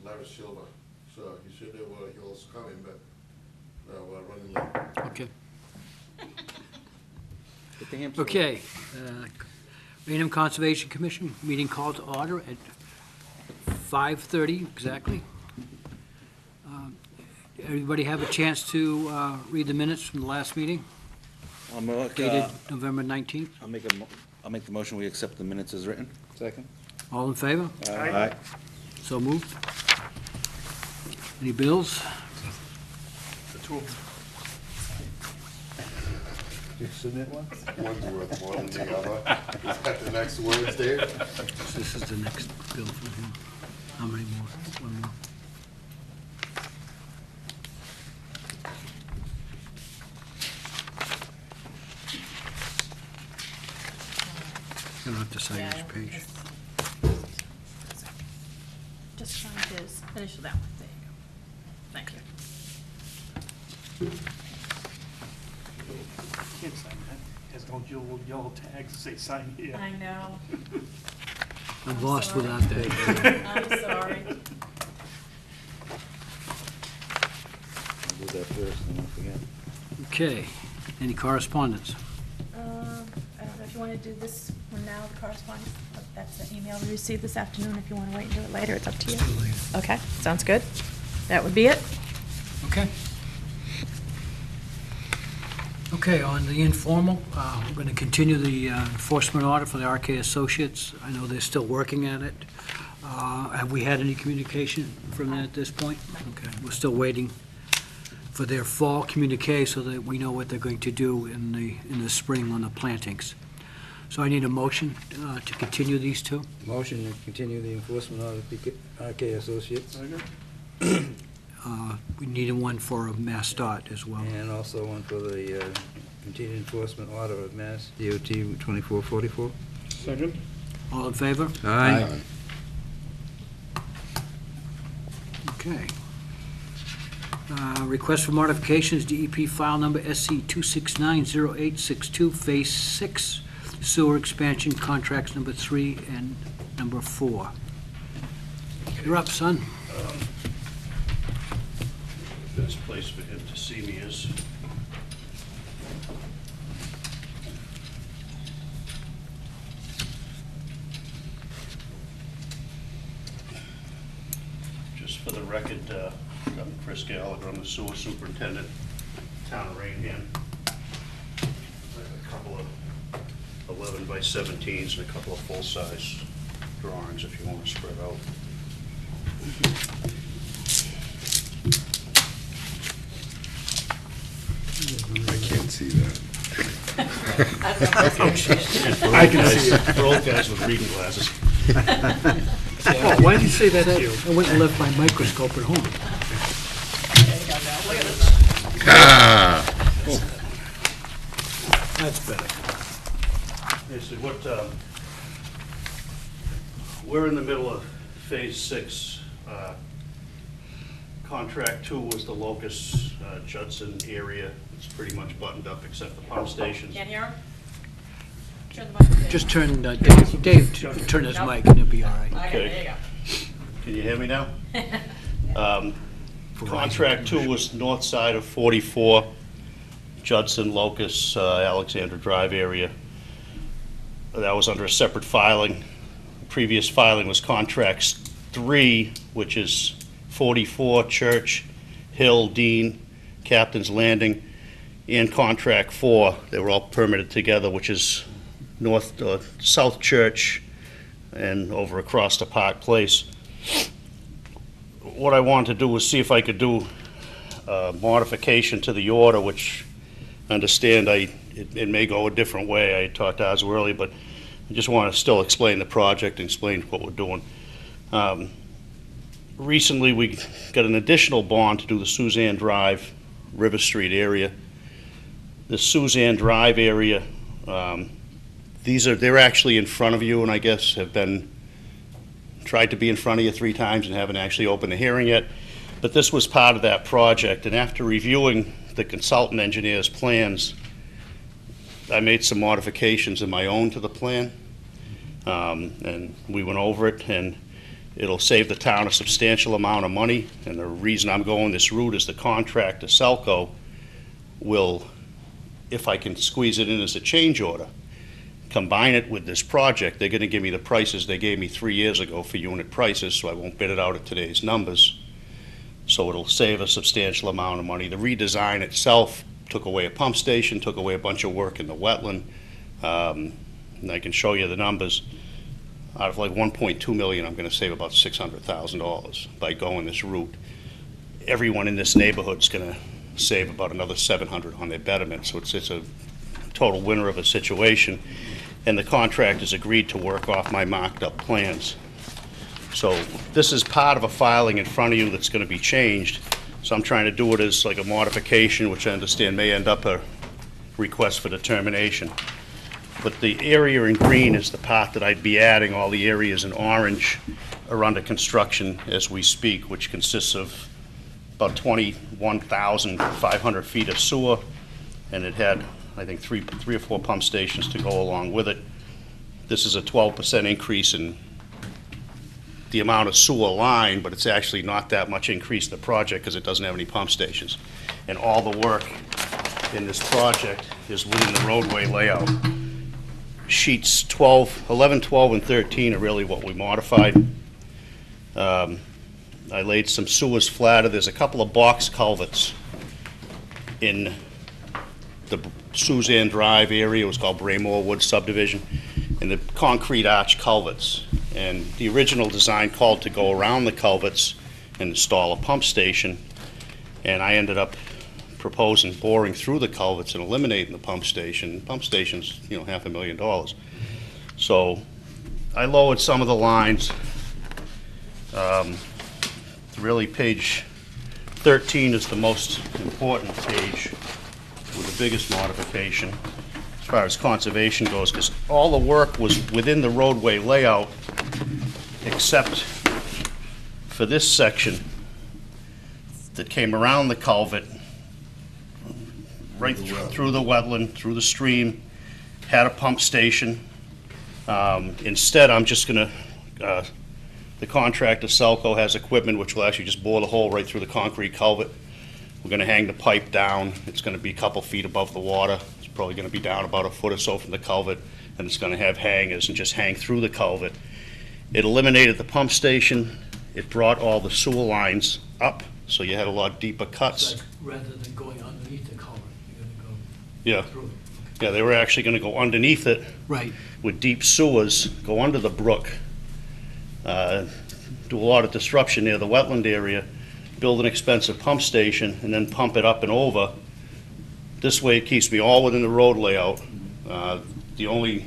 Larry Silva, so he said he was coming, but we're running late. Okay. Good thing I'm Okay. Raynham Conservation Commission, meeting called to order at 5:30 exactly. Everybody have a chance to read the minutes from the last meeting, dated November 19th? I'll make the motion, we accept the minutes as written. Second. All in favor? Aye. So moved. Any bills? The two of them. You submit one? One's worth more than the other. Is that the next words, Dave? This is the next bill from him. How many more? One more. You don't have to sign each page. Just sign his, initial that one, there you go. Thank you. Can't sign that. Has no yellow tags that say sign here. I know. I'm I'm lost sorry. without that. I'm sorry. I'll do that first, and I'll forget. Okay. Any correspondence? I don't know if you want to do this one now, the correspondence. That's the email we received this afternoon. If you want to wait and do it later, it's up to you. Let's do it later. Okay, sounds good. That would be it. Okay. Okay, on the informal, we're going to continue the enforcement order for the RK Associates. I know they're still working at it. Have we had any communication from them at this point? Okay, we're still waiting for their fall communique so that we know what they're going to do in the spring on the plantings. So I need a motion to continue these two. Motion to continue the enforcement order of RK Associates, We need one for MassDOT as well. and also one for the continued enforcement order of Mass DOT 2444. Second? All in favor? Aye. Okay. Request for modifications, DEP file number SC 2690862, Phase 6, sewer expansion, contracts number 3 and number 4. You're up, son. Best place for him to see me is just for the record, I'm Chris Gallagher, I'm the sewer superintendent, town of Raynham. I have a couple of 11 by 17s and a couple of full-size drawings if you want to spread out. I can't see that. I can see it. For old guys with reading glasses. Oh, why did you say that? I went and left my microscope at home. Ah! That's better. Basically, we're in the middle of Phase 6. Contract 2 was the Locust Judson area. It's pretty much buttoned up except the pump stations. Can't hear him? Turn the mic. Just turn, Dave, turn his mic and it'll be all right. Okay, there you go. Can you hear me now? Contract 2 was north side of 44, Judson, Locust, Alexandra Drive area. That was under a separate filing. Previous filing was Contracts 3, which is 44, Church, Hill, Dean, Captain's Landing, and Contract 4. They were all permitted together, which is South Church and over across to Park Place. What I wanted to do was see if I could do a modification to the order, which I understand it may go a different way. I talked to Azu earlier, but I just want to still explain the project and explain what we're doing. Recently, we got an additional bond to do the Suzanne Drive, River Street area. The Suzanne Drive area, they're actually in front of you, and I guess have been tried to be in front of you 3 times and haven't actually opened a hearing yet. But this was part of that project, and after reviewing the consultant engineer's plans, I made some modifications of my own to the plan, and we went over it, and It'll save the town a substantial amount of money, and the reason I'm going this route is the contractor, Selco, will, if I can squeeze it in as a change order, combine it with this project. They're gonna give me the prices they gave me 3 years ago for unit prices, so I won't bid it out at today's numbers. So it'll save a substantial amount of money. The redesign itself took away a pump station, took away a bunch of work in the wetland. And I can show you the numbers. Out of like 1.2 million, I'm gonna save about $600,000 by going this route. Everyone in this neighborhood's gonna save about another 700 on their betterment, so it's a total winner of a situation. And the contractors agreed to work off my marked up plans. So this is part of a filing in front of you that's gonna be changed. So I'm trying to do it as like a modification, which I understand may end up a request for determination. But the area in green is the part that I'd be adding. All the areas in orange are under construction as we speak, which consists of about 21,500 feet of sewer, and it had, I think, three or four pump stations to go along with it. This is a 12% increase in the amount of sewer line, but it's actually not that much increase in the project because it doesn't have any pump stations. And all the work in this project is within the roadway layout. Sheets 11, 12, and 13 are really what we modified. I laid some sewers flatter. There's a couple of box culverts in the Suzanne Drive area. It was called Braymore Wood subdivision, and the concrete arch culverts. And the original design called to go around the culverts and install a pump station, and I ended up proposing boring through the culverts and eliminating the pump station. Pump station's, $500,000. So I lowered some of the lines. Really, page 13 is the most important page with the biggest modification as far as conservation goes, because all the work was within the roadway layout except for this section that came around the culvert, right through the wetland, through the stream, had a pump station. Instead, I'm just gonna, the contractor, Selco, has equipment which will actually just bore the hole right through the concrete culvert. We're gonna hang the pipe down. It's gonna be a couple feet above the water. It's probably gonna be down about a foot or so from the culvert, and it's gonna have hangers and just hang through the culvert. It eliminated the pump station. It brought all the sewer lines up, so you had a lot deeper cuts. Rather than going underneath the culvert, you're gonna go Yeah. through it. Yeah, they were actually gonna go underneath it Right, with deep sewers, go under the brook, do a lot of disruption near the wetland area, build an expensive pump station, and then pump it up and over. This way it keeps me all within the road layout. The only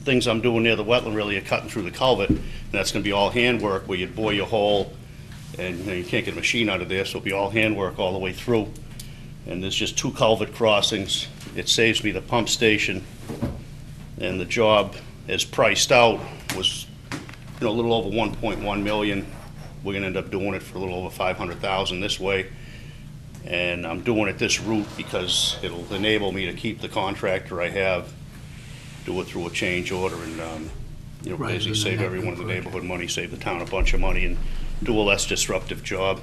things I'm doing near the wetland really are cutting through the culvert, and that's gonna be all handwork where you bore your hole, and you can't get a machine out of there, so it'll be all handwork all the way through. And there's just 2 culvert crossings. It saves me the pump station, and the job, as priced out, was a little over 1.1 million. We're gonna end up doing it for a little over 500,000 this way. And I'm doing it this route because it'll enable me to keep the contractor I have, do it through a change order, and Right, basically and save then everyone in the project. neighborhood money, save the town a bunch of money, and do a less disruptive job.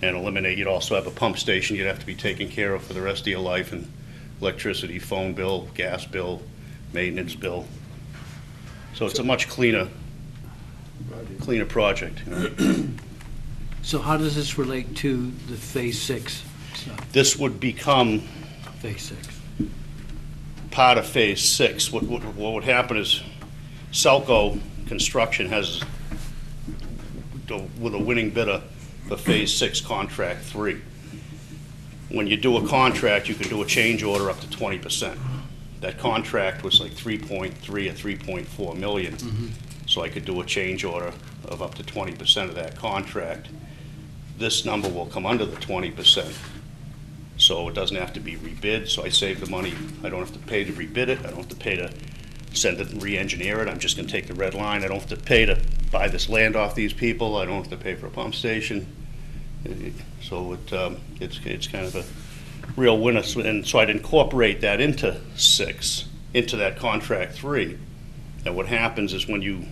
And eliminate, you'd also have a pump station you'd have to be taking care of for the rest of your life, and electricity, phone bill, gas bill, maintenance bill. So it's a much cleaner project. so how does this relate to the Phase 6 stuff, This would become Phase 6? part of Phase 6. What would happen is Selco Construction has, with a winning bidder for Phase 6 Contract 3. When you do a contract, you can do a change order up to 20%. That contract was like 3.3 or 3.4 million. So I could do a change order of up to 20% of that contract. This number will come under the 20%. So it doesn't have to be rebid, so I save the money. I don't have to pay to rebid it. I don't have to pay to send it and re-engineer it. I'm just gonna take the red line. I don't have to pay to buy this land off these people. I don't have to pay for a pump station. So it's kind of a real winner. And so I'd incorporate that into 6, into that contract 3. And what happens is when you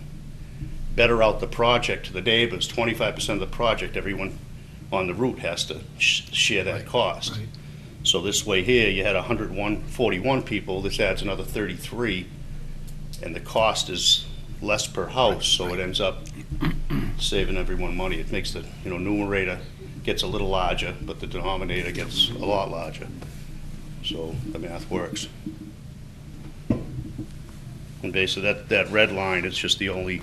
better out the project to the neighbors, 25% of the project, everyone on the route has to share that cost. right. So this way here, you had 41 people, this adds another 33, and the cost is less per house, so it ends up saving everyone money. It makes the, numerator gets a little larger, but the denominator gets a lot larger. So the math works. And basically, that red line is just the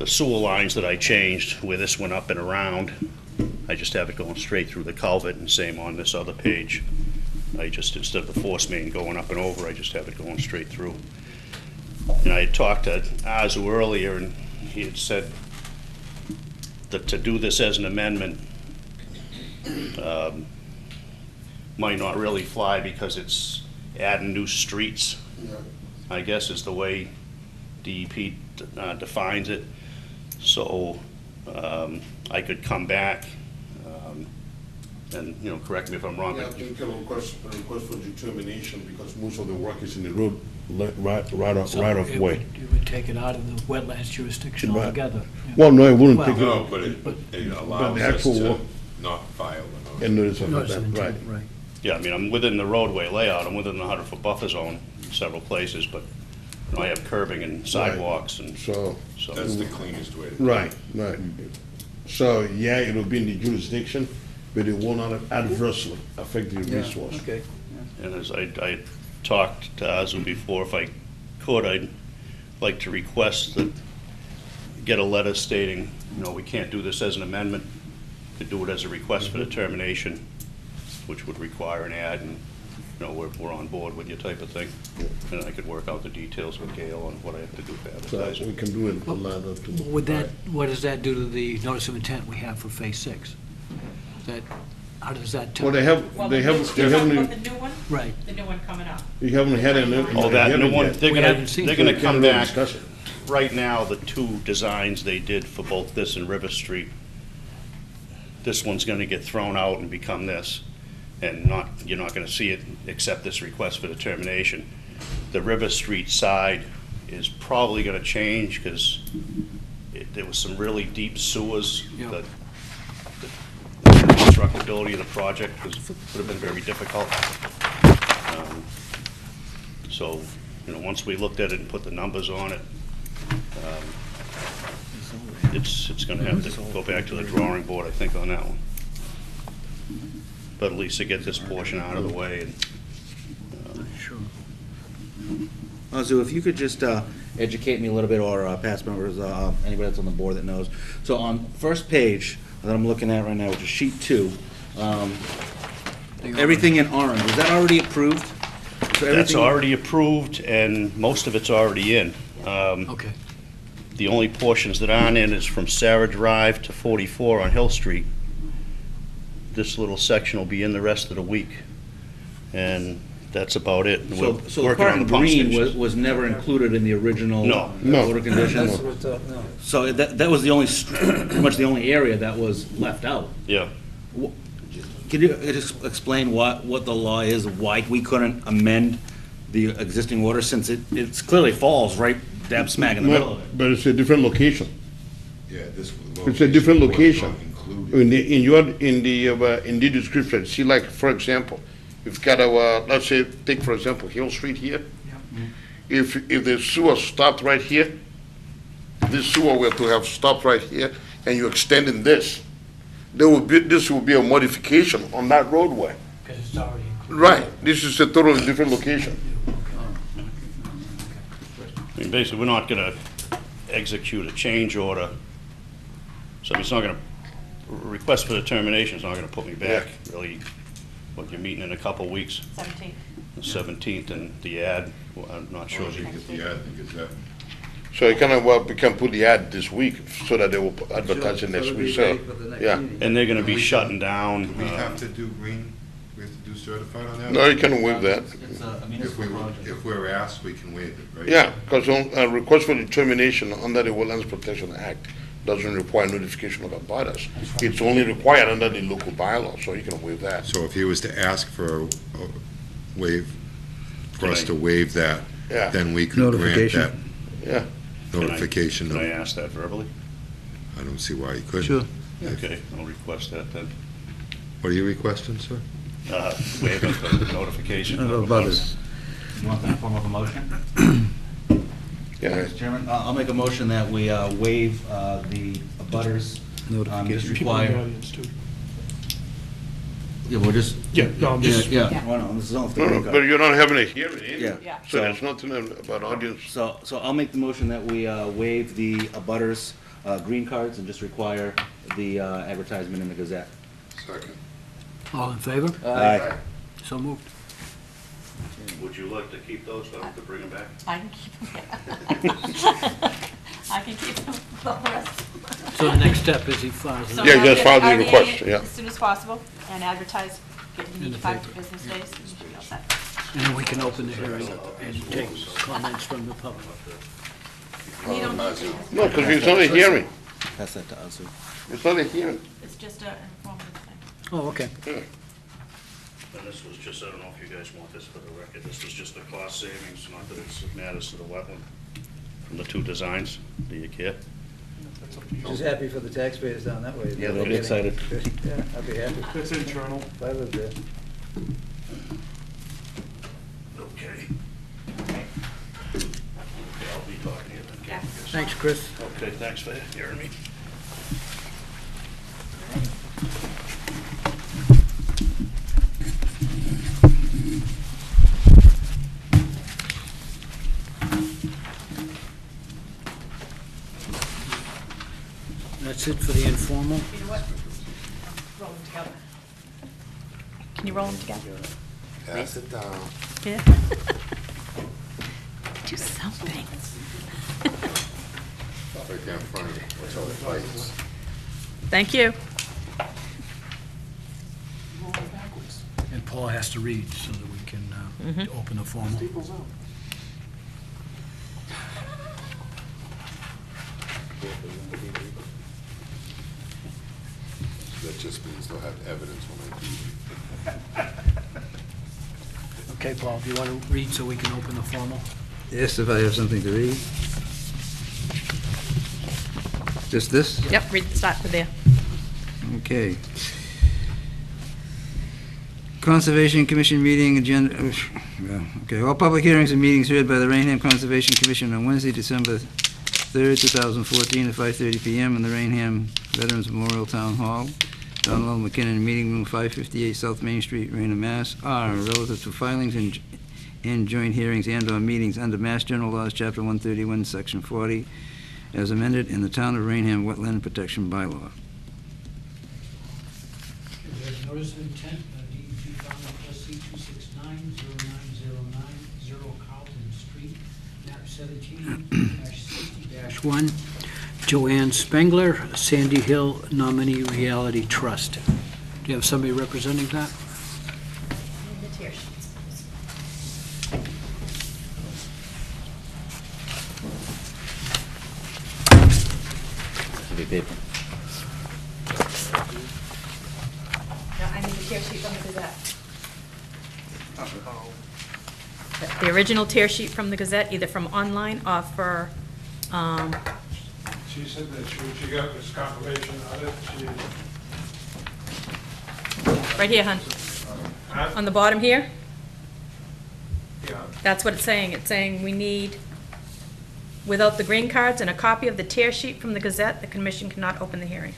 sewer lines that I changed, where this went up and around. I just have it going straight through the culvert, and same on this other page. I just, instead of the force main going up and over, I just have it going straight through. And I had talked to Azu earlier, and he had said that to do this as an amendment might not really fly because it's adding new streets, Yeah. I guess is the way DEP defines it. So I could come back and, correct me if I'm wrong. Yeah, I think a request for determination, because most of the work is in the road, right of So it way. would take it out of the wetlands jurisdiction Right. altogether. Yeah. Well, no, it wouldn't Well, take it No, out. but it allows the us actual to work- not file a notice. And notice of Notice that, of right. intent, right. Yeah, I mean, I'm within the roadway layout, I'm within the 100-foot buffer zone in several places, but I have curbing and sidewalks and So, so. That's the cleanest way to do it. right. So, yeah, it'll be in the jurisdiction, but it will not adversely affect the Yeah, resource. okay. And as I talked to Azu before, if I could, I'd like to request that, get a letter stating, we can't do this as an amendment, to do it as a request for determination, which would require an ad, and, we're on board with you type of thing. And I could work out the details with Gail on what I have to do for So we advertising. can do it a letter to. What does that do to the notice of intent we have for phase 6? How does that tell? Well, they haven't, Well, they the new- haven't, you're talking about the new one? Right. The new one coming up. you haven't had an. Oh, that new one, they're We gonna, haven't seen they're it. gonna Can't come really back. discuss it. Right now, the two designs they did for both this and River Street, this one's gonna get thrown out and become this, and you're not gonna see it except this request for determination. The River Street side is probably gonna change, because there was some really deep sewers Yeah. that the constructability of the project would have been very difficult. So, once we looked at it and put the numbers on it, it's gonna have to go back to the drawing board, I think, on that one. But at least to get this portion out of the way, and, Sure. So if you could just educate me a little bit, or past members, anybody that's on the board that knows. So on first page that I'm looking at right now, which is sheet 2, everything in orange, is that already approved? So that's everything- already approved, and most of it's already in. Okay. The only portions that aren't in is from Sarah Drive to 44 on Hill Street. This little section will be in the rest of the week, and that's about it. And So we're the working part on in the pump green stations. was never included in the original No. No. order conditions? That's what, no. So that was the only, pretty much the only area that was left out. Yeah. Can you just explain what the law is, why we couldn't amend the existing order, since it's clearly falls right dab smack in the middle of it? But it's a different location. Yeah, this. It's a different was location. not included. In the description, see, like, for example, you've got let's say, take for example, Hill Street here. If the sewer stopped right here, this sewer were to have stopped right here, and you extending this, this will be a modification on that roadway. Because it's already included. Right, this is a totally different location. I mean, basically, we're not gonna execute a change order. So it's not gonna, request for determination is not gonna put me back, really. What, you're meeting in a couple weeks, 17th. the 17th, and the ad, well, I'm not sure. Well, you get the ad, you get that. So you we can put the ad this week, so that they will advertise it next it'll week, be so, ready for the next yeah. meeting. And they're gonna be shutting down. Do we have to do green, we have to do certified on that? No, you can waive that. It's a If we're asked, we can waive it, right? Yeah, because a request for determination under the Wetlands Protection Act doesn't require notification of abutters. It's only required under the local bylaw, so you can waive that. So if he was to ask for a waive, for us Right. to waive that, Yeah. then we could grant that. Notification. Yeah, notification Can I of, ask that verbally? I don't see why you couldn't. Sure. Okay, I'll request that then. What are you requesting, sir? Waive the notification. Of butters. You want that in the form of a motion? Yeah, Mr. Chairman, I'll make a motion that we waive the abutters. Just Notification. People in the require, audience too. yeah, we'll just, Yeah, no, I'm just. yeah, well, no, this is all for the no, green but card. you're not having a hearing, eh? Yeah. Yeah. So there's nothing about audience. So I'll make the motion that we waive the abutters green cards and just require the advertisement in the Gazette. Second. All in favor? Aye. So moved. Would you like to keep those, though, to bring them back? I can keep them. I can keep them for the rest. So the next step is he files So it. Yeah, have just it file the RDA request, yeah. as soon as possible, and advertise, give In each the 5 paper. business days, and you should be all set. And then we can open the hearing and take comments from the public. You don't need to, No, because it's not a hearing. Pass that to Azu. It's not a hearing. it's just an informative thing. Oh, okay. And this was just, I don't know if you guys want this for the record, this was just a cost savings, not that it matters to the wetland, from the two designs. Do you care? That's up to you. Just happy for the taxpayers down that way. Yeah, they'll be excited. Yeah, I'll be happy That's internal. if I lived there. Okay. Okay, I'll be talking to you then. Yeah. Thanks, Chris. Okay, thanks for hearing me. That's it for the informal. You know what? Roll them together. Can you roll them together? Pass it down. Yeah. Do something. Right down in front of you. What's all the plates? Thank you. Roll them backwards. And Paul has to read so that we can open the formal. Staples up. That just means they'll have evidence when I do it. Okay, Paul, do you want to read so we can open the formal? Yes, if I have something to read. Just this? Yep, start with there. Okay. Conservation Commission meeting agenda, okay, all public hearings and meetings heard by the Raynham Conservation Commission on Wednesday, December 3rd, 2014, at 5:30 PM in the Raynham Veterans Memorial Town Hall, Donald L. McKinnon, Meeting Room 558 South Main Street, Raynham, Mass. R, relative to filings and joint hearings and/or meetings under Mass General Laws, Chapter 131, Section 40, as amended in the Town of Raynham Wetland Protection Bylaw. There's notice of intent, DEP filing SC 269-0909, Carlton Street, map 17-60-1, Joanne Spengler, Sandy Hill Nominee Reality Trust. Do you have somebody representing that? The tear sheets. Heavy paper. No, I need the tear sheet from the Gazette. The original tear sheet from the Gazette, either from online or for, She said that she got this confirmation of it, right here, hon, on the bottom here. yeah, That's what it's saying. It's saying we need, without the green cards and a copy of the tear sheet from the Gazette, the commission cannot open the hearing.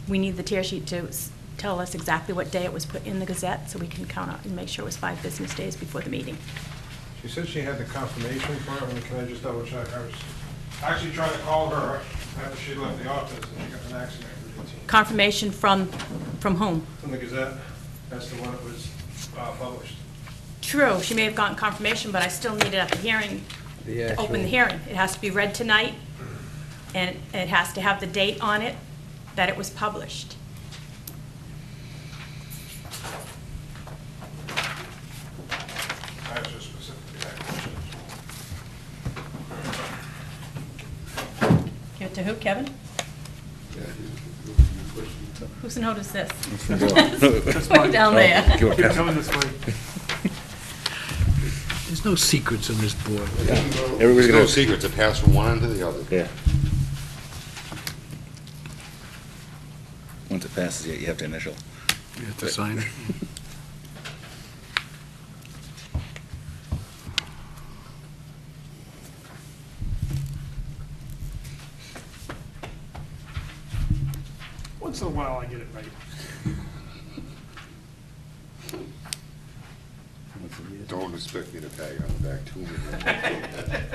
We need the tear sheet to tell us exactly what day it was put in the Gazette, so we can count out and make sure it was 5 business days before the meeting. she said she had the confirmation for it, and can I just double check? I was actually trying to call her after she left the office, and she got an accident routine. Confirmation from whom? From the Gazette, that's the one that was published. True, she may have gotten confirmation, but I still need it at the hearing, to open the hearing. It has to be read tonight, and it has to have the date on it that it was published. I was just specifically that question. Give it to who, Kevin? Whose note is this? That's Way mine. down there. Keep coming this way. There's no secrets on this board. Everybody's There's no gonna, secret, it passed from one end to the other. yeah. Once it passes, you have to initial. You have to sign it. Once in a while, I get it right. Don't expect me to pat you on the back too many.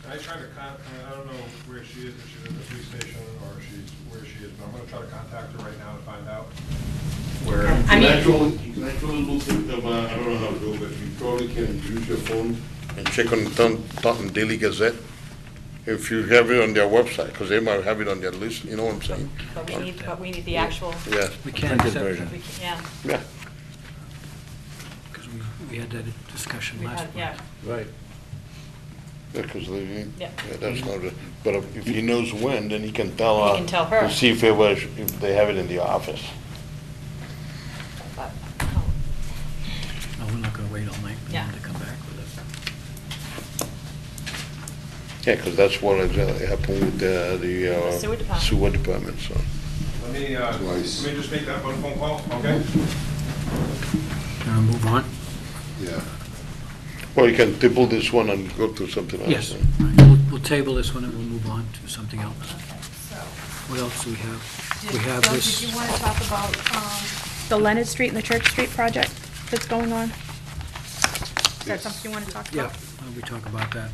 I tried to I don't know where she is, if she's at the police station or where she is, but I'm gonna try to contact her right now to find out. Where? I mean- You can actually look at, I don't know how to do it, but you probably can use your phone and check on the Taunton Daily Gazette, if you have it on their website, because they might have it on their list, you know what I'm saying? But we need the actual, Yeah, We can't Printed accept version. it, yeah, yeah. because we had that discussion we last had, month. yeah. Right. Yeah, because they, Yeah. that's not, but if he knows when, then he can tell He her. can tell her. To see if they have it in the office. But, No, we're not gonna wait all night for Yeah. them to come back with it. Yeah, because that's what happened with the The sewer department. sewer department, so. Let me Twice. just make that one phone call, okay? Can I move on? Yeah. Well, you can table this one and go to something else. Yes. then. All right, we'll table this one and we'll move on to something else. so. What else do we have? Did- We have Bill, this. Did you want to talk about the Leonard Street and the Church Street project that's going on? Is that something you want to talk Yeah, about? why don't we talk about that?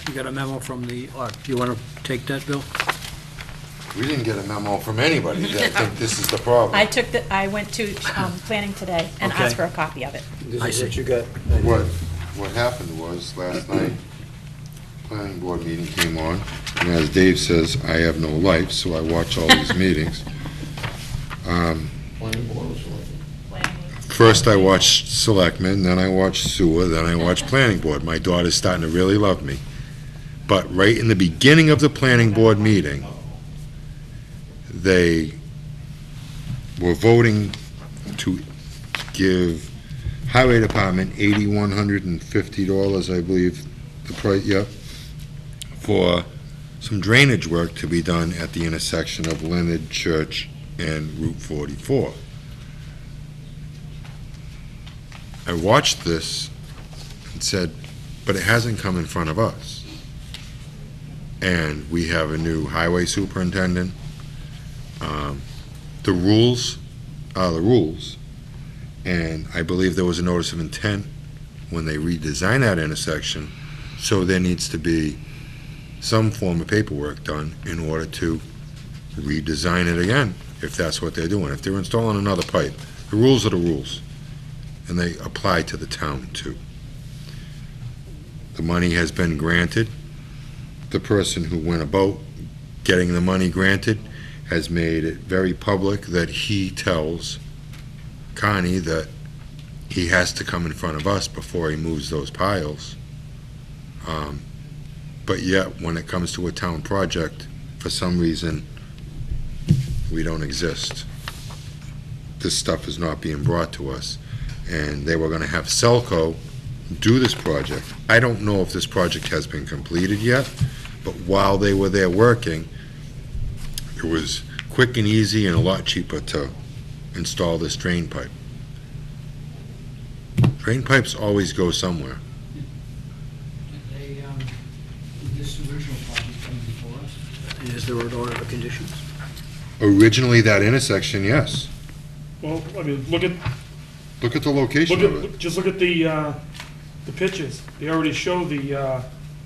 You got a memo from the, you want to take that, Bill? We didn't get a memo from anybody that think this is the problem. I went to planning today and Okay. asked for a copy of it. I see. What happened was, last night, planning board meeting came on, and as Dave says, I have no life, so I watch all these meetings. Planning board or something. First I watched Selectmen, then I watched Sewer, then I watched Planning Board. My daughter's starting to really love me. But right in the beginning of the Planning Board meeting, they were voting to give Highway Department $8,150, I believe, the price, yep, for some drainage work to be done at the intersection of Leonard Church and Route 44. I watched this and said, but it hasn't come in front of us. And we have a new highway superintendent. The rules are the rules. And I believe there was a notice of intent when they redesigned that intersection, so there needs to be some form of paperwork done in order to redesign it again, if that's what they're doing. If they're installing another pipe, the rules are the rules, and they apply to the town too. The money has been granted. The person who went about getting the money granted has made it very public that he tells Connie that he has to come in front of us before he moves those piles. But yet, when it comes to a town project, for some reason, we don't exist. This stuff is not being brought to us. And they were gonna have Selco do this project. I don't know if this project has been completed yet, but while they were there working, it was quick and easy and a lot cheaper to install this drain pipe. Drain pipes always go somewhere. Did this original project come before us? And is there an order of conditions? Originally, that intersection, yes. Well, I mean, look at, Look at the location of it. just look at the pictures. They already show the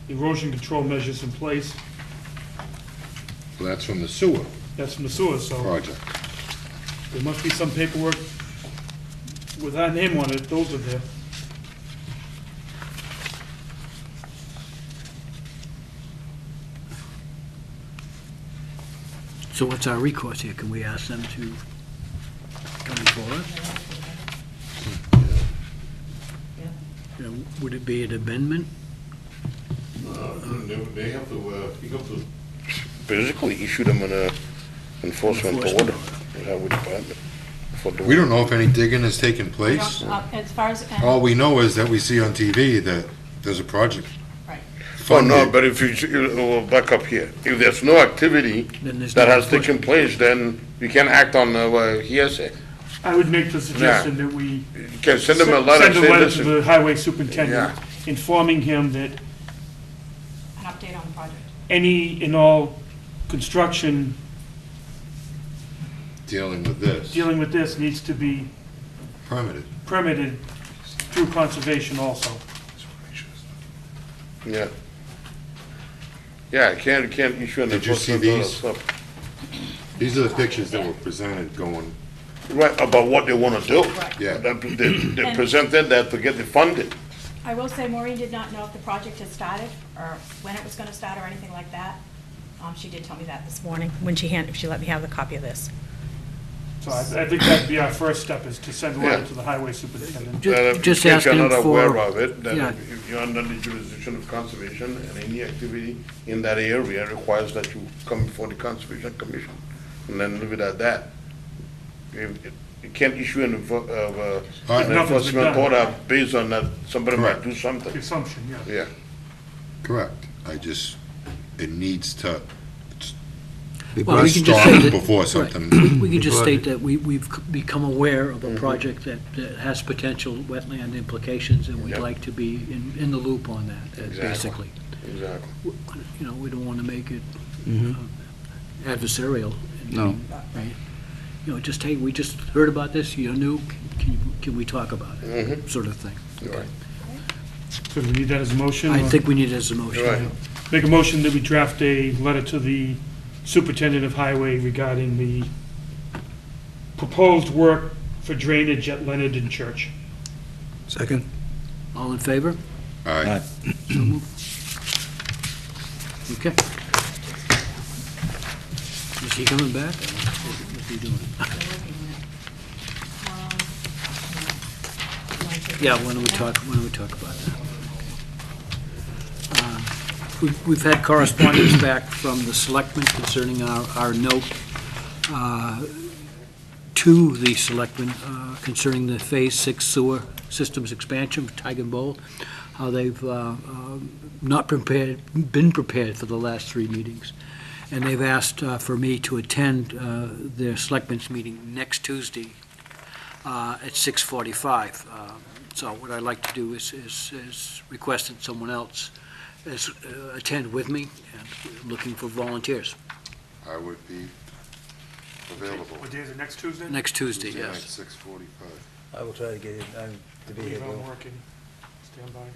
erosion control measures in place. Well, that's from the sewer That's from the sewer, so project. there must be some paperwork with our name on it. Those are there. So what's our recourse here? Can we ask them to come before us? would it be an amendment? They have to, you have to basically issue them an enforcement order. Highway department for doing. We don't know if any digging has taken We place. don't- As far as, All we know is that we see on TV that there's a project right. Oh, no, funded. but if we'll back up here. If there's no activity Then there's that no has taken place, then you can act on hearsay. I would make the suggestion that we You can send them a letter send a saying, letter to listen, the highway superintendent, informing him that An update on the project. any and all construction Dealing with this, dealing with this needs to be permitted. permitted through conservation also. yeah. Yeah, you can't issue an Did you see enforcement order. these? These are the pictures that were presented going, Right, about what they want to do. yeah. They presented that to get it funded. I will say Maureen did not know if the project had started, or when it was gonna start, or anything like that. She did tell me that this morning, when she let me have the copy of this. So I think that'd be our first step, is to send a letter Yeah. to the highway superintendent. Just If asking you're them not aware for, of it, then yeah. if you're under the jurisdiction of conservation, and any activity in that area requires that you come before the Conservation Commission, and then leave it at that. You can't issue an Nothing's been enforcement done. order based on that somebody might Correct. do something. The assumption, yeah. Yeah. Correct. It needs to, Well, we let's can just stop say that- before right. something. We can just before- state that we've become aware of a project that has potential wetland implications, and we'd Yep. like to be in the loop on that, Exactly. basically. Exactly. You know, we don't want to make it Mhm. adversarial. No. Right? You know, just, hey, we just heard about this, you're new, can we talk about it, Mhm. sort of thing. Right. So do we need that as a motion? I or- think we need it as a motion. Right. Make a motion that we draft a letter to the superintendent of highway regarding the proposed work for drainage at Leonard and Church. Second? All in favor? All right. So moved. Okay. Is he coming back? What's he doing? Yeah, why don't we talk about that? We've had correspondence back from the selectmen concerning our note to the selectmen concerning the Phase 6 sewer systems expansion for Tigan Bowl, how they've not been prepared for the last 3 meetings. And they've asked for me to attend their selectmen's meeting next Tuesday at 6:45. So what I'd like to do is request that someone else attend with me, and we're looking for volunteers. I would be available. What day is it, next Tuesday? Next Tuesday, yes. 6:45. I will try to get it, to be here, Leave, I'm Bill. working. Stand by.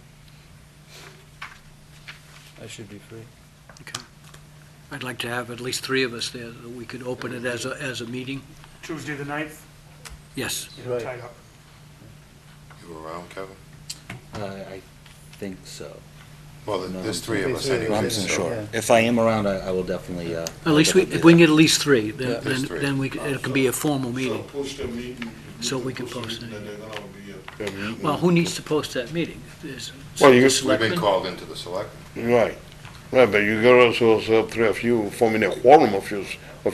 I should be free. Okay. I'd like to have at least 3 of us there, that we could open it as a meeting. Tuesday the 9th? Yes. Yeah, Right. tied up. You around, Kevin? I think so. Well, No, there's I'm 3 of us sorry. anyway. I'm so- sure. Yeah. If I am around, I will definitely, At least if we can get at least 3, then, Yeah. There's 3. then it can be a formal meeting. Post a meeting. So we can post it. Then they're gonna be a meeting. Well, who needs to post that meeting? Is Well, you- the We've We've been selectmen? called into the selectmen. Right, right, but you got also have 3 of you forming a quorum of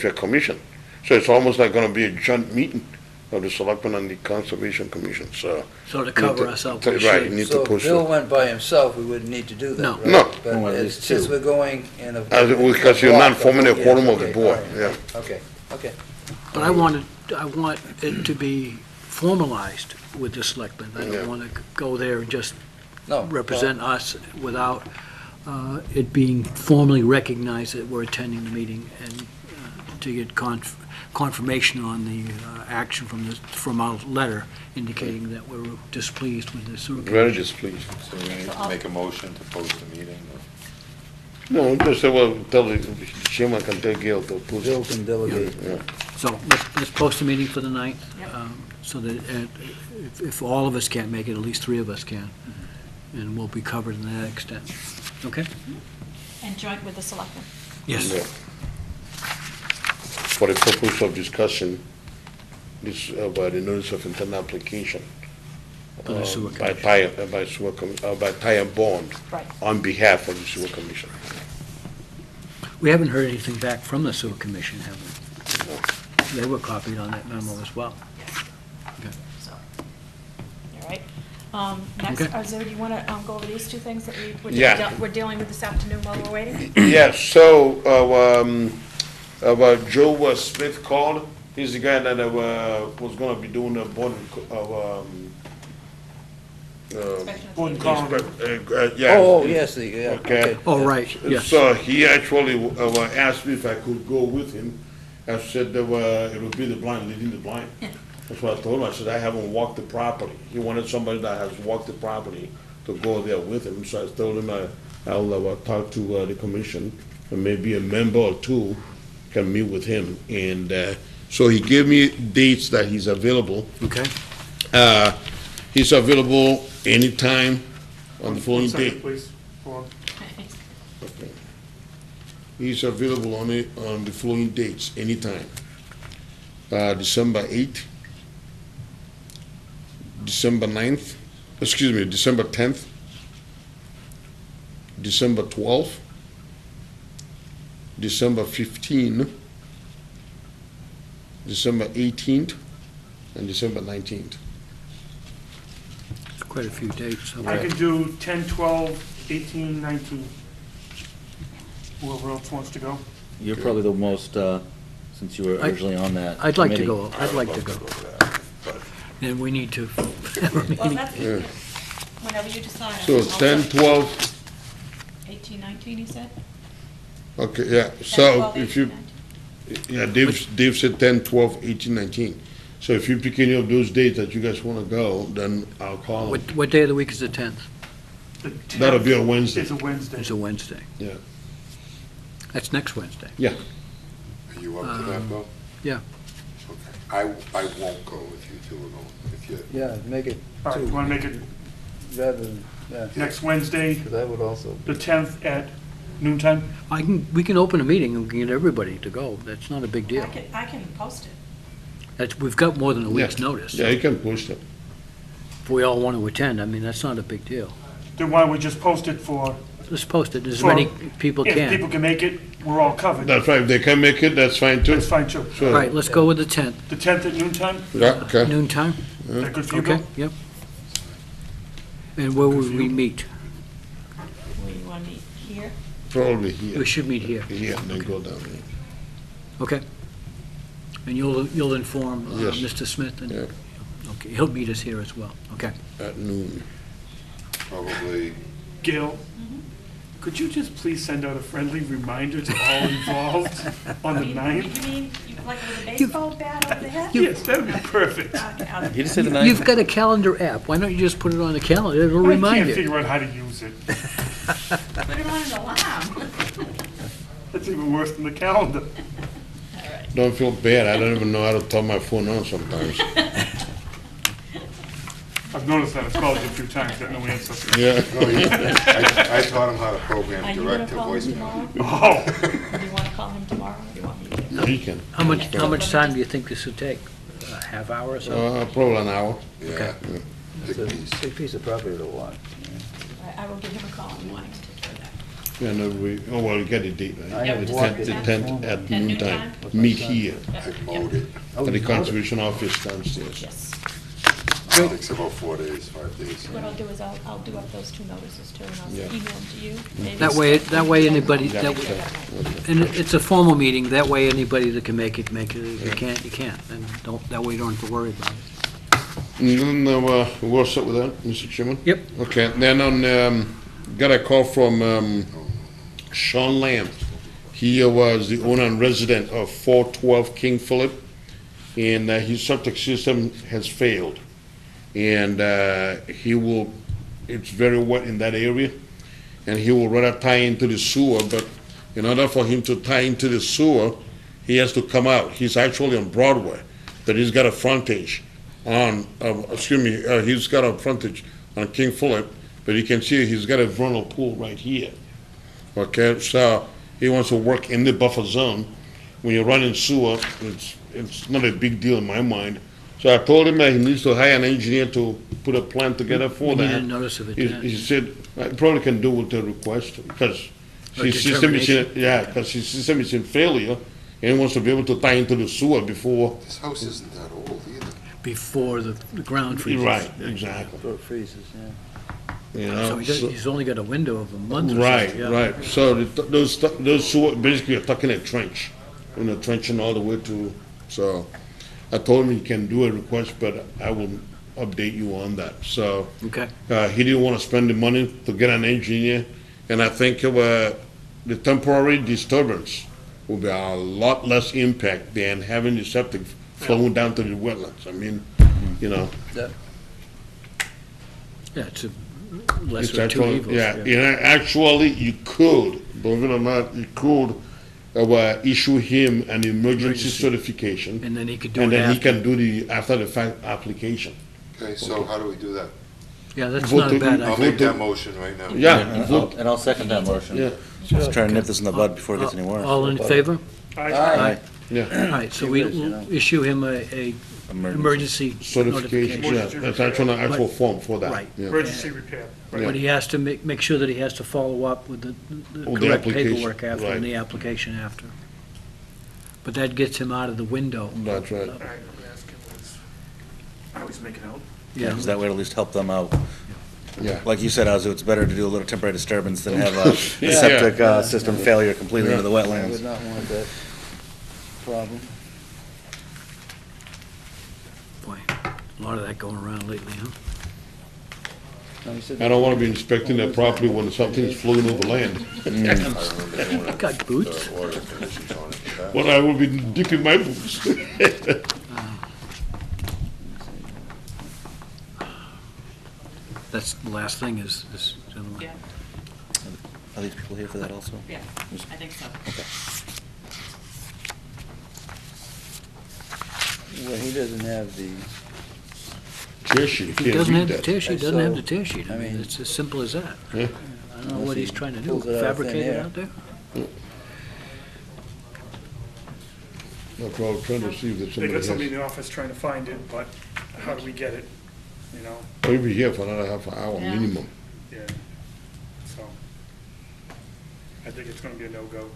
your commission. So it's almost like gonna be a joint meeting of the selectmen and the conservation commission, so. So to cover us up, we Right, you should. need So to if post Bill it. went by himself, we wouldn't need to do that, No. right? No. But Well, at as- least since 2. we're going in a... Because you're not forming a quorum of the Yes, board, okay, yeah. all right, Okay, okay. But I want it to be formalized with the selectmen. I Yeah. don't want to go there and just No. represent us without it being formally recognized that we're attending the meeting, and to get confirmation on the action from our letter indicating that we're displeased with this. Very displeased. So we need to make a motion to post a meeting. No, just say, well, tell the chairman can tell Gail to post. Bill can delegate. Yeah. So let's post a meeting for the 9th, Yep. so that if all of us can't make it, at least 3 of us can, and we'll be covered in that extent. Okay? And joint with the selectmen. Yes. Yeah. For the purpose of discussion, this, about the notice of intent application For the sewer by commission. by Ty and Bond Right. on behalf of the sewer commission. We haven't heard anything back from the sewer commission, have we? They were copied on that memo as well. So, all right. Next, Okay. Zoe, do you want to go over these two things that Yeah. we're dealing with this afternoon while we're waiting? Yes, so, Joe Smith called, he's the guy that, was gonna be doing the board, Board and column. yeah. Oh, yes, yeah, Okay. Oh, right, yes. So he actually, asked me if I could go with him. I said, it would be the blind leading the blind. That's what I told him. I said, I haven't walked the property. He wanted somebody that has walked the property to go there with him. So I told him I'll talk to the commission, and maybe a member or two can meet with him. And so he gave me dates that he's available. Okay. He's available anytime on the following One second, date. please. Hold on. Okay. He's available on the following dates, anytime. December 8th, December 9th, December 10th, December 12th, December 15th, December 18th, and December 19th. It's quite a few dates. I Okay. can do 10, 12, 18, 19. Whoever else wants to go. You're probably the most, since you were I- originally on that I'd like to committee. go, I'd like to go. And we need to have a Well, meeting. that's, whenever you decide. So 10, 12, 18, 19, he said? okay, yeah, 10, so 12, if 18, you, 19. yeah, Dave said 10, 12, 18, 19. So if you pick any of those dates that you guys want to go, then I'll call them. What day of the week is the 10th? The That'll 10th be on Wednesday. It's a Wednesday. It's a Wednesday. Yeah. That's next Wednesday. Are you up to that, Bill? yeah. Okay. I won't go if you two are going, if you, Yeah, make it All right, you want to make it rather than, yeah, next Wednesday, because I would also. the 10th at noontime? We can open a meeting and we can get everybody to go. That's not a big deal. I can post it. We've got more than a week's Yeah. notice. Yeah, you can post it. If we all want to attend, I mean, that's not a big deal. Then why don't we just post it for, Let's post it, as For- many people if people can. can make it, we're all covered. That's right, if they can make it, that's fine too. That's fine too. Sure. All right, let's go with the 10th. The 10th at noontime, Yeah, okay. Noon time? is that good for you, Okay, Bill? yep. And where will we meet? Where you want to meet, here? Probably here. We should meet here. Here, and then go down there. Okay. And you'll inform Yes. Mr. Smith? and- Yeah. Okay, he'll meet us here as well. Okay. At noon. probably, Gail, could you just please send out a friendly reminder to all involved on the You 9th? mean, like with a baseball bat over the head? Yes, that would be perfect. Okay, I'll- You just said the 9th? You've got a calendar app. Why don't you just put it on the calendar? It'll I remind can't you. figure out how to use it. Put it on an alarm. That's even worse than the calendar. Don't feel bad, I don't even know how to turn my phone on sometimes. I've noticed that. I've called you a few times, got no answer. Yeah. no, I taught him how to program Are you gonna direct to call him voicemail. tomorrow? Oh, Do you want to call him tomorrow, or do you want me to? You can. How much time do you think this would take? A half hour or so? Probably an hour. Yeah. It's a big piece of property to watch. I will give him a call in the morning to take care of that. Yeah, no, well, you got the date, I right? haven't The walked 10th, it. the 10th at At noon time. noontime? Meet here, I mowed it. Oh, at the you conservation office downstairs. Yes. It takes about 4 days, 5 days. What I'll do is I'll do up those two notices too, and I'll Yeah. email them to you. Maybe That way anybody, Yeah, that, okay. and it's a formal meeting, that way anybody that can make it, make it. If you can't, you can't. And that way you don't have to worry about it. And then, we're all set with that, Mr. Chairman? Yep. Okay, then got a call from, Sean Lamb. He was the owner and resident of 412 King Philip, and his septic system has failed. And it's very wet in that area, and he will rather tie into the sewer, but in order for him to tie into the sewer, he has to come out. He's actually on Broadway, but he's got a frontage on, he's got a frontage on King Philip, but you can see he's got a vernal pool right here. Okay, so he wants to work in the buffer zone. When you're running sewer, it's not a big deal in my mind. So I told him that he needs to hire an engineer to put a plan together for We need that. a notice of He intent. said, I probably can do with the request, because Or his system is in, determination. yeah, because his system is in failure, and he wants to be able to tie into the sewer before. This house isn't that old either. Before the ground freezes. Right, exactly, Before it freezes, yeah. you So know. he's only got a window of a month or so. Right, yeah. right, so those sewer, basically are tucking a trench, trenching all the way to, so I told him he can do a request, but I will update you on that, so. Okay, He didn't want to spend the money to get an engineer, and I think the temporary disturbance will be a lot less impact than having the septic flowing down to the wetlands. I mean, you know. yeah, it's a it's lesser of two actually- evils. Yeah, actually, you could, believe it or not, you could issue him an emergency Emergency. certification, And then he could do and it then he after. can do the after-the-fact application. Okay, so how do we do that? Yeah, that's Vote not a to- bad I'll idea. make that motion right now. Yeah, And vote- I'll second that motion. yeah, Just trying to nip this in the bud before it gets any worse. All in favor? Aye. yeah. All right, so we will issue him a emergency Certification, notification. yeah, that's actual form for that. Right. yeah. Emergency repair. Right. But he has to make sure that he has to follow up with the With the correct application, paperwork after, right. and the application after. But that gets him out of the window. That's right. All right, I'm gonna ask him what's- how he's making out. Yeah, Because that way it'll at least help them out. Yeah. Like you said, Azu, it's better to do a little temporary disturbance than have a Yeah. septic system failure completely into the I wetlands. would not want that problem. boy, a lot of that going around lately, huh? No, you said I don't want to be inspecting that property when something's flowing over land. I remember doing it. Got boots. Order of conditions on it. Well, I will be dipping my boots. That's the last thing is this gentleman. Yeah, Are these people here for that also? yeah, I think so. Well, he doesn't have the, Tear sheet, If he can't doesn't read have the that. tear sheet, And doesn't have so, the tear sheet. I I mean, mean- it's as simple as that. Yeah. I don't know what he's trying to do, Pulls it out of thin fabricate it air. out there? That's what I was trying to see if there's They got somebody somebody in else. the office trying to find it, but how do we get it, you know? We'll be here for another half an hour Yeah. minimum. Yeah, so, I think it's gonna be a no-go.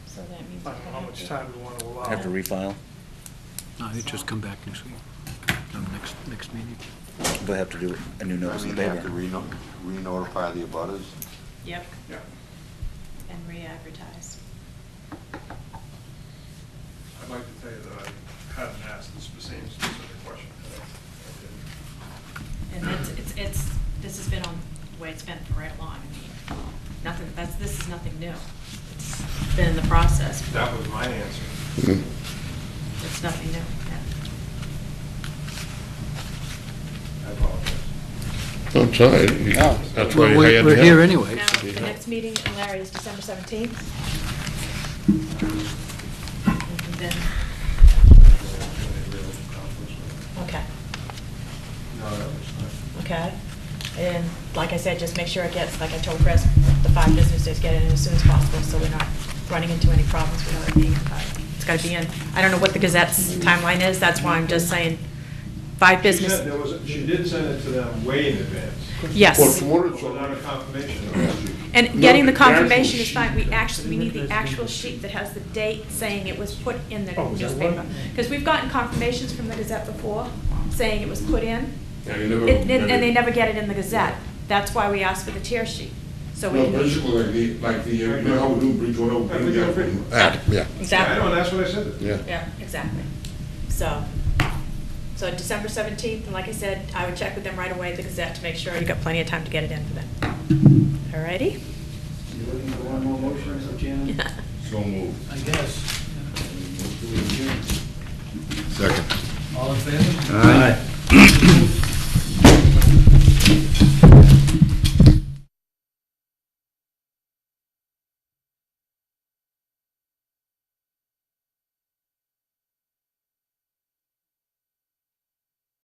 So that means. I don't know how much time we want to allow. Have to refile, No, he'd just come back next week, no, next meeting. but have to do a new I notice in mean, the they have to paper. re-notify the abutters. Yep, Yeah. and re-advertise. I'd like to tell you that I hadn't asked the same specific question. And this has been on the way it's been for right along. I mean, this is nothing new. It's been in the process. That was my answer. It's nothing new, yeah. I apologize. I'm sorry. That's why Well, you hired we're me here out. anyway. Now, so- the next meeting, Larry, is December 17th. And then, okay, No, that was fine. okay. And like I said, just make sure it gets, like I told Chris, the 5 business days, get it in as soon as possible, so we're not running into any problems with it being in time. It's gotta be in, I don't know what the Gazette's timeline is, that's why I'm just saying 5 She business, said she did send it to them way in advance. Well, yes. tomorrow, So not a confirmation. And getting the No, the actual confirmation is sheet. fine, we need the actual sheet that has the date saying it was put in the Oh, is that newspaper. what? Because we've gotten confirmations from the Gazette before, saying it was put in, Yeah, you never- and they never get it in the Gazette. That's why we asked for the tear sheet, so we No, can. basically, like the, you know how we do Bridgewater, we bring Everything that written. from ad, yeah, I know, Exactly, and that's what I said. yeah. yeah, exactly. So December 17th, and like I said, I would check with them right away, the Gazette, to make sure you got plenty of time to get it in for them. All righty? you looking for one more motion, Mr. Chairman? So moved. I guess.